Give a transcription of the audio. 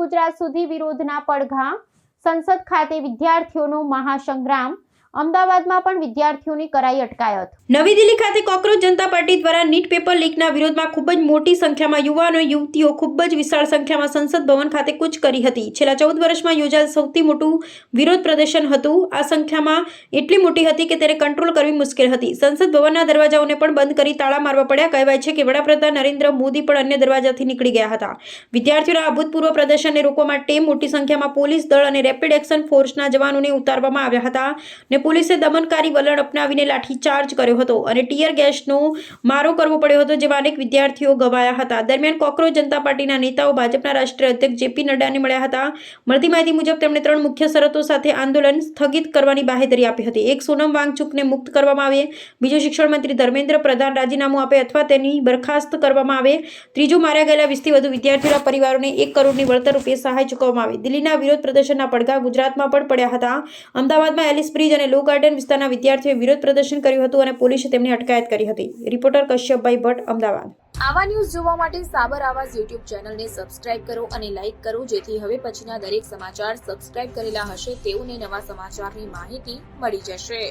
ગુજરાત સુધી વિરોધના પડઘા, સંસદ ખાતે વિદ્યાર્થીઓનો મહાસંગ્રામ, અમદાવાદમાં પણ વિદ્યાર્થીઓની કરાઈ અટકાયત। નવી દિલ્હી ખાતે કોકરોચ જનતા પાર્ટી દ્વારા નીટ પેપર લીકના વિરોધમાં ખૂબ જ મોટી સંખ્યામાં યુવાનો અને યુવતીઓ ખૂબ જ વિશાળ સંખ્યામાં સંસદ ભવન ખાતે કૂચ કરી હતી। છેલ્લા 14 વર્ષમાં યોજાયેલ સૌથી મોટું વિરોધ પ્રદર્શન હતું। આ સંખ્યામાં એટલી મોટી હતી કે તેને કંટ્રોલ કરવી મુશ્કેલ હતી। સંસદ ભવનના દરવાજાઓને પણ બંધ કરી તાળા મારવા પડ્યા। કહેવાય છે કે વડાપ્રધાન નરેન્દ્ર મોદી પણ અન્ય દરવાજાથી નીકળી ગયા હતા। વિદ્યાર્થીઓના અભૂતપૂર્વ પ્રદર્શનને રોકવા માટે મોટી સંખ્યામાં પોલીસ દળ અને રેપિડ એક્શન ફોર્સના જવાનોને ઉતારવામાં આવ્યા હતા અને પોલીસે દમનકારી વલણ અપનાવીને લાઠીચાર્જ કર્યો હતો અને ટીયર ગેસનો મારો કરવો પડ્યો હતો, જેમાં અનેક વિદ્યાર્થીઓ ઘવાયા હતા। દરમિયાન કોકરોચ જનતા પાર્ટીના નેતાઓ ભાજપના રાષ્ટ્રીય અધ્યક્ષ જેપી નડ્ડાને મળ્યા હતા। મળતી માહિતી મુજબ તેમણે 3 મુખ્ય શરતો સાથે આંદોલન સ્થગિત કરવાની બાહેધરી આપી હતી। એક, સોનમ વાંગચુકને મુક્ત કરવામાં આવે। બીજો, શિક્ષણ મંત્રી ધર્મેન્દ્ર પ્રધાન રાજીનામું આપે અથવા તેની બરખાસ્ત કરવામાં આવે। ત્રીજું, માર્યા ગયેલા 20થી વધુ વિદ્યાર્થીઓના પરિવારોને 1 કરોડની વળતર રૂપે સહાય ચૂકવવામાં આવે। દિલ્હીના વિરોધ પ્રદર્શનના પડઘા ગુજરાતમાં પણ પડ્યા હતા। અમદાવાદમાં એલિસ બ્રિજ અને લો ગાર્ડન વિસ્તારના વિદ્યાર્થીઓએ વિરોધ પ્રદર્શન કર્યું હતું અને પોલીસે તેમની અટકાયત કરી હતી। રિપોર્ટર કશ્યપભાઈ ભટ્ટ, અમદાવાદ। આવા ન્યૂઝ જોવા માટે સાબર આવાઝ YouTube ચેનલને સબસ્ક્રાઇબ કરો અને લાઇક કરો, જેથી હવે પછીના દરેક સમાચાર સબસ્ક્રાઇબ કરેલા હશે તેઓને નવા સમાચારની માહિતી મળી જશે।